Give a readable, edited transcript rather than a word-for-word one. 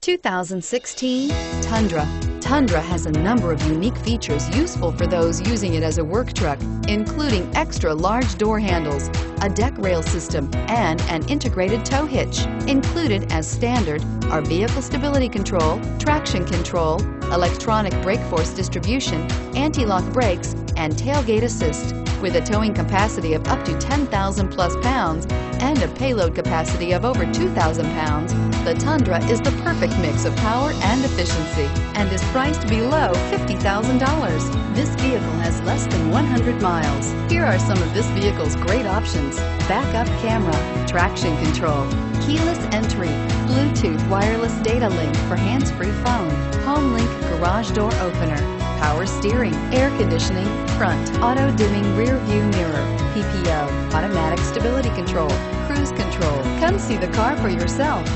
2016 Tundra. Tundra has a number of unique features useful for those using it as a work truck, including extra large door handles, a deck rail system, and an integrated tow hitch. Included as standard are vehicle stability control, traction control, electronic brake force distribution, anti-lock brakes, and tailgate assist. With a towing capacity of up to 10,000 plus pounds and a payload capacity of over 2,000 pounds, the Tundra is the perfect mix of power and efficiency and is priced below $50,000. This vehicle has less than 100 miles. Here are some of this vehicle's great options: backup camera, traction control, keyless entry, Bluetooth wireless data link for hands-free phone, home link garage door opener, power steering, air conditioning, front, auto-dimming rear view mirror, PPO, automatic stability control, cruise control. Come see the car for yourself.